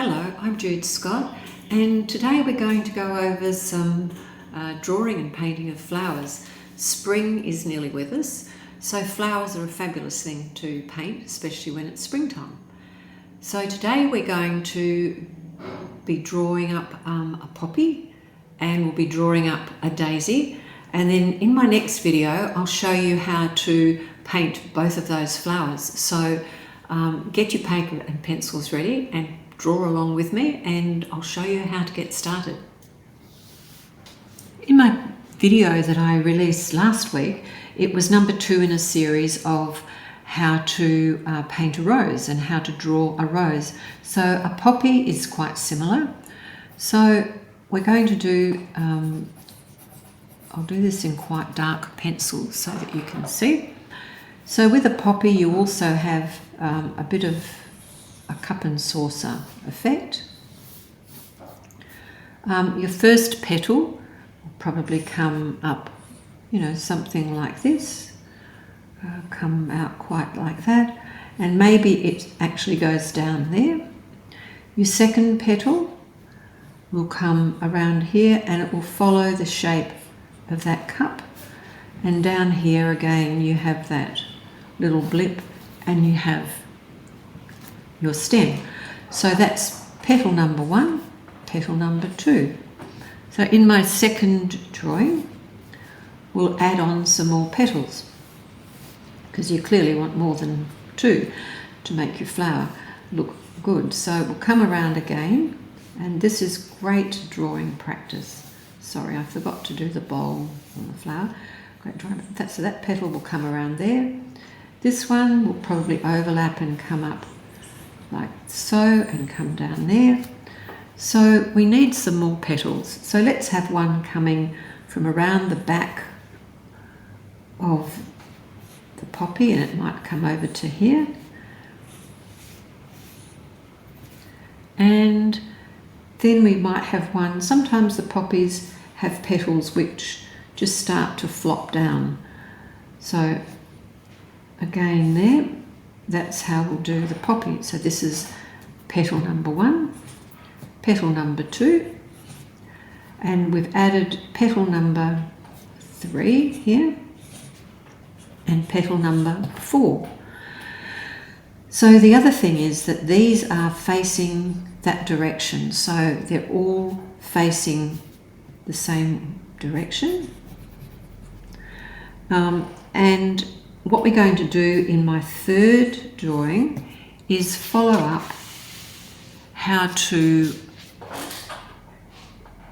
Hello, I'm Jude Scott, and today we're going to go over some drawing and painting of flowers. Spring is nearly with us, so flowers are a fabulous thing to paint, especially when it's springtime. So today we're going to be drawing up a poppy, and we'll be drawing up a daisy, and then in my next video I'll show you how to paint both of those flowers. So get your paper and pencils ready and draw along with me, and I'll show you how to get started. In my video that I released last week, it was number 2 in a series of how to paint a rose and how to draw a rose. So a poppy is quite similar. So we're going to do, I'll do this in quite dark pencil so that you can see. So with a poppy you also have a bit of a cup and saucer effect. Your first petal will probably come up, something like this, come out quite like that, and maybe it actually goes down there. Your second petal will come around here and it will follow the shape of that cup, and down here again you have that little blip and you have your stem. So that's petal number 1, petal number 2. So in my second drawing we'll add on some more petals, because you clearly want more than 2 to make your flower look good. So we'll come around again, and this is great drawing practice. Sorry, I forgot to do the bowl on the flower. Great drawing. So that petal will come around there. This one will probably overlap and come up like so and come down there. So we need some more petals. So let's have one coming from around the back of the poppy, and it might come over to here. And then we might have one, sometimes the poppies have petals which just start to flop down. So again there, that's how we'll do the poppy. So this is petal number 1, petal number 2, and we've added petal number 3 here and petal number 4. So the other thing is that these are facing that direction, so they're all facing the same direction. And what we're going to do in my third drawing is follow up how to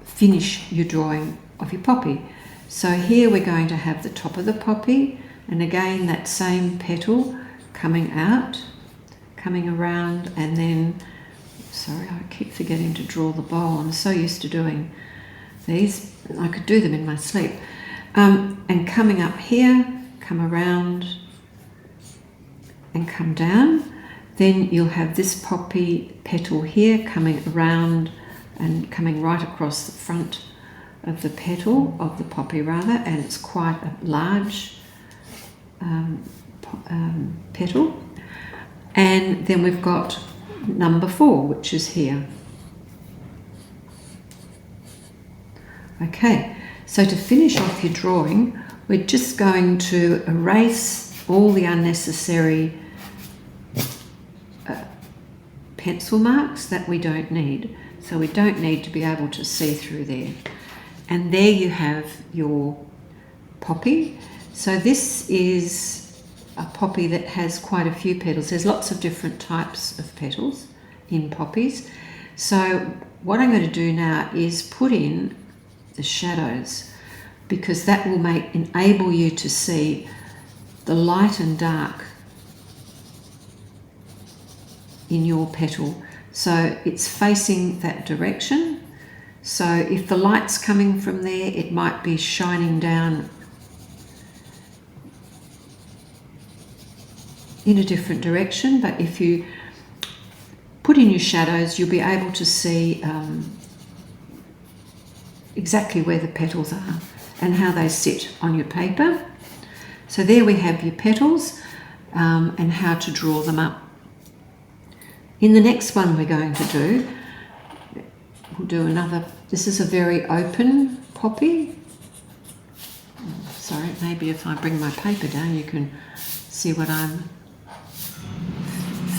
finish your drawing of your poppy. So here we're going to have the top of the poppy, and again that same petal coming out, coming around, and then, sorry, I keep forgetting to draw the bowl. I'm so used to doing these, I could do them in my sleep. And coming up here, come around and come down. Then you'll have this poppy petal here coming around and coming right across the front of the petal, of the poppy rather, and it's quite a large petal. And then we've got number 4, which is here. Okay, so to finish off your drawing, we're just going to erase all the unnecessary pencil marks that we don't need. So we don't need to be able to see through there. And there you have your poppy. So this is a poppy that has quite a few petals. There's lots of different types of petals in poppies. So what I'm going to do now is put in the shadows, because that will enable you to see the light and dark in your petal. So it's facing that direction. So if the light's coming from there, it might be shining down in a different direction, but if you put in your shadows, you'll be able to see exactly where the petals are and how they sit on your paper. So there we have your petals and how to draw them up. In the next one we're going to do, we'll do another, this is a very open poppy. Sorry, maybe if I bring my paper down you can see what I'm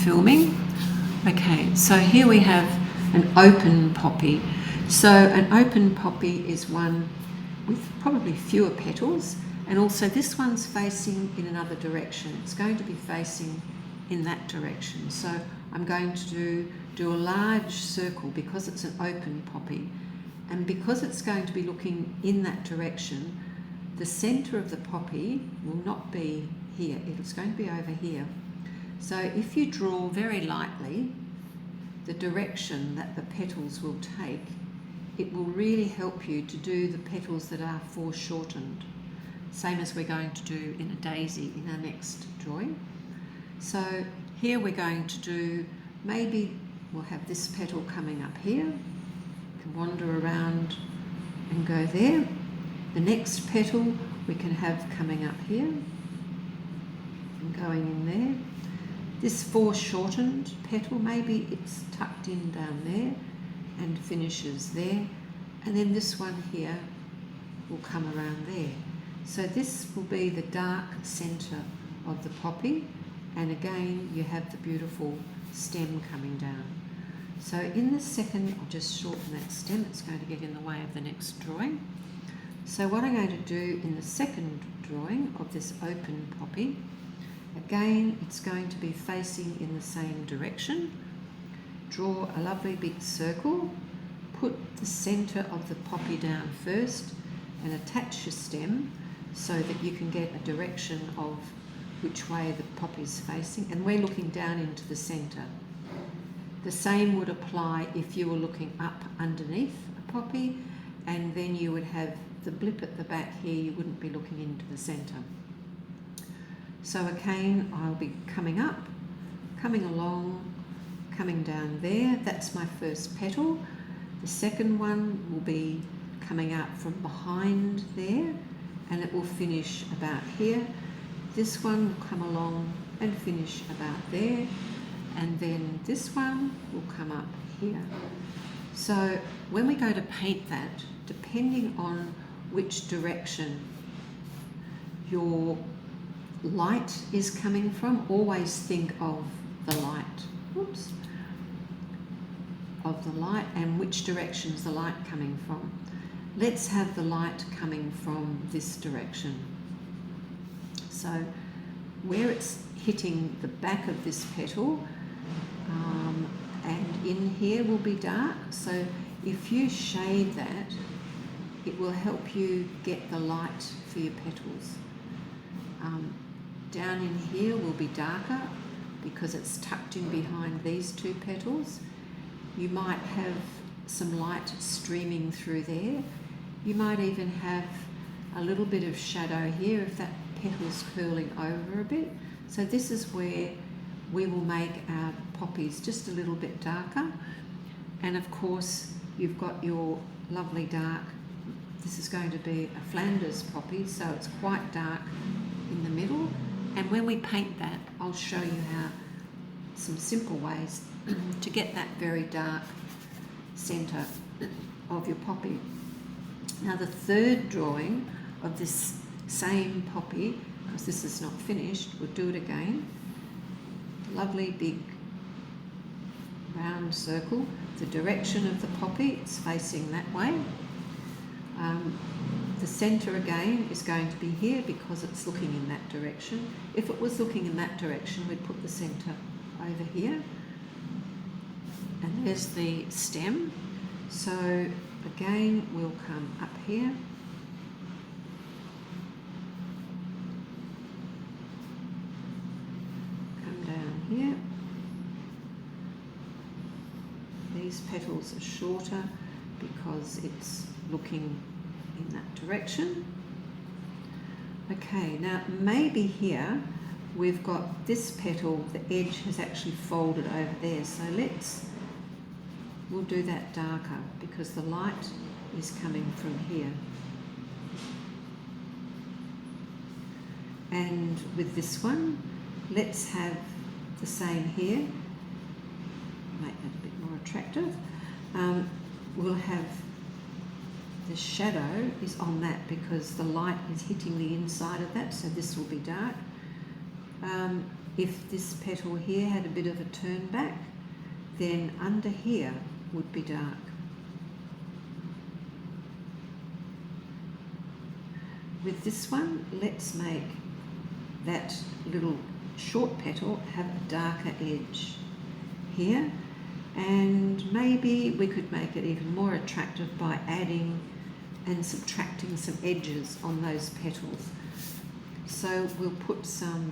filming. Okay, so here we have an open poppy. So an open poppy is one with probably fewer petals, and also this one's facing in another direction. It's going to be facing in that direction. So I'm going to do a large circle because it's an open poppy, and because it's going to be looking in that direction, the centre of the poppy will not be here, it's going to be over here. So if you draw very lightly the direction that the petals will take, it will really help you to do the petals that are foreshortened, same as we're going to do in a daisy in our next drawing. So here we're going to do, maybe we'll have this petal coming up here, you can wander around and go there. The next petal we can have coming up here and going in there. This foreshortened petal, maybe it's tucked in down there and finishes there, and then this one here will come around there. So this will be the dark centre of the poppy, and again you have the beautiful stem coming down. So in the second, I'll just shorten that stem, it's going to get in the way of the next drawing. So what I'm going to do in the second drawing of this open poppy, again it's going to be facing in the same direction. Draw a lovely big circle, put the centre of the poppy down first and attach your stem so that you can get a direction of which way the poppy is facing, and we're looking down into the centre. The same would apply if you were looking up underneath a poppy, and then you would have the blip at the back here, you wouldn't be looking into the centre. So again, I'll be coming up, coming along, coming down there. That's my first petal. The second one will be coming out from behind there, and it will finish about here. This one will come along and finish about there, and then this one will come up here. So when we go to paint that, depending on which direction your light is coming from, always think of the light. Oops. Of the light and which direction is the light coming from. Let's have the light coming from this direction. So where it's hitting the back of this petal, and in here will be dark. So if you shade that, it will help you get the light for your petals. Down in here will be darker because it's tucked in behind these two petals. You might have some light streaming through there. You might even have a little bit of shadow here if that petal's curling over a bit. So this is where we will make our poppies just a little bit darker. And of course, you've got your lovely dark, this is going to be a Flanders poppy, so it's quite dark in the middle. And when we paint that, I'll show you how, some simple ways to get that very dark centre of your poppy. Now the third drawing of this same poppy, because this is not finished, we'll do it again. Lovely big round circle. The direction of the poppy, it's facing that way. The centre again is going to be here because it's looking in that direction. If it was looking in that direction, we'd put the centre over here. And there's the stem. So again, we'll come up here. Come down here. These petals are shorter because it's looking in that direction. Okay, now maybe here we've got this petal, the edge has actually folded over there, so we'll do that darker because the light is coming from here. And with this one, let's have the same here. make that a bit more attractive. We'll have the shadow is on that because the light is hitting the inside of that, so this will be dark. If this petal here had a bit of a turn back, then under here would be dark. With this one, let's make that little short petal have a darker edge here, and maybe we could make it even more attractive by adding and subtracting some edges on those petals. So we'll put some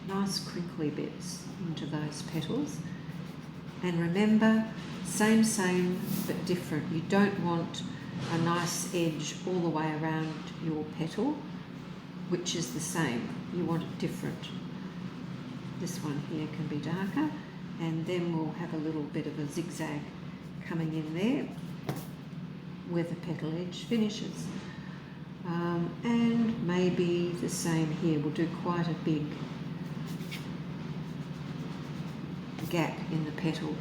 nice crinkly bits into those petals, and remember, same but different. You don't want a nice edge all the way around your petal which is the same. You want it different. This one here can be darker, and then we'll have a little bit of a zigzag coming in there where the petal edge finishes. And maybe the same here. We'll do quite a big gap in the petal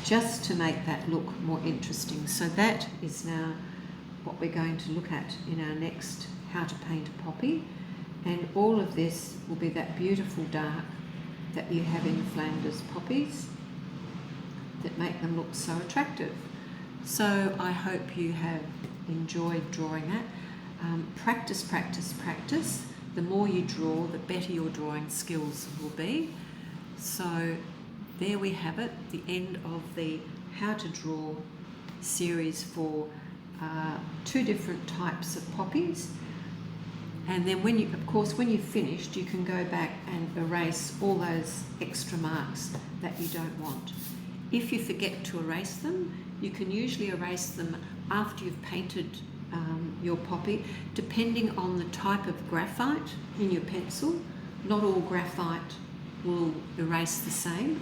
just to make that look more interesting. So that is now what we're going to look at in our next How to Paint a Poppy, and all of this will be that beautiful dark that you have in Flanders poppies that make them look so attractive. So I hope you have enjoyed drawing that. Practice, practice, practice. The more you draw, the better your drawing skills will be. So there we have it, the end of the How to Draw series for two different types of poppies. And then when you've finished, you can go back and erase all those extra marks that you don't want. If you forget to erase them, you can usually erase them after you've painted your poppy, depending on the type of graphite in your pencil. Not all graphite will erase the same,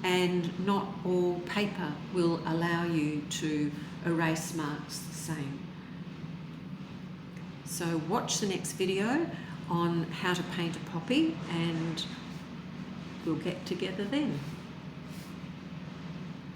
and not all paper will allow you to erase marks the same. So watch the next video on how to paint a poppy, and we'll get together then.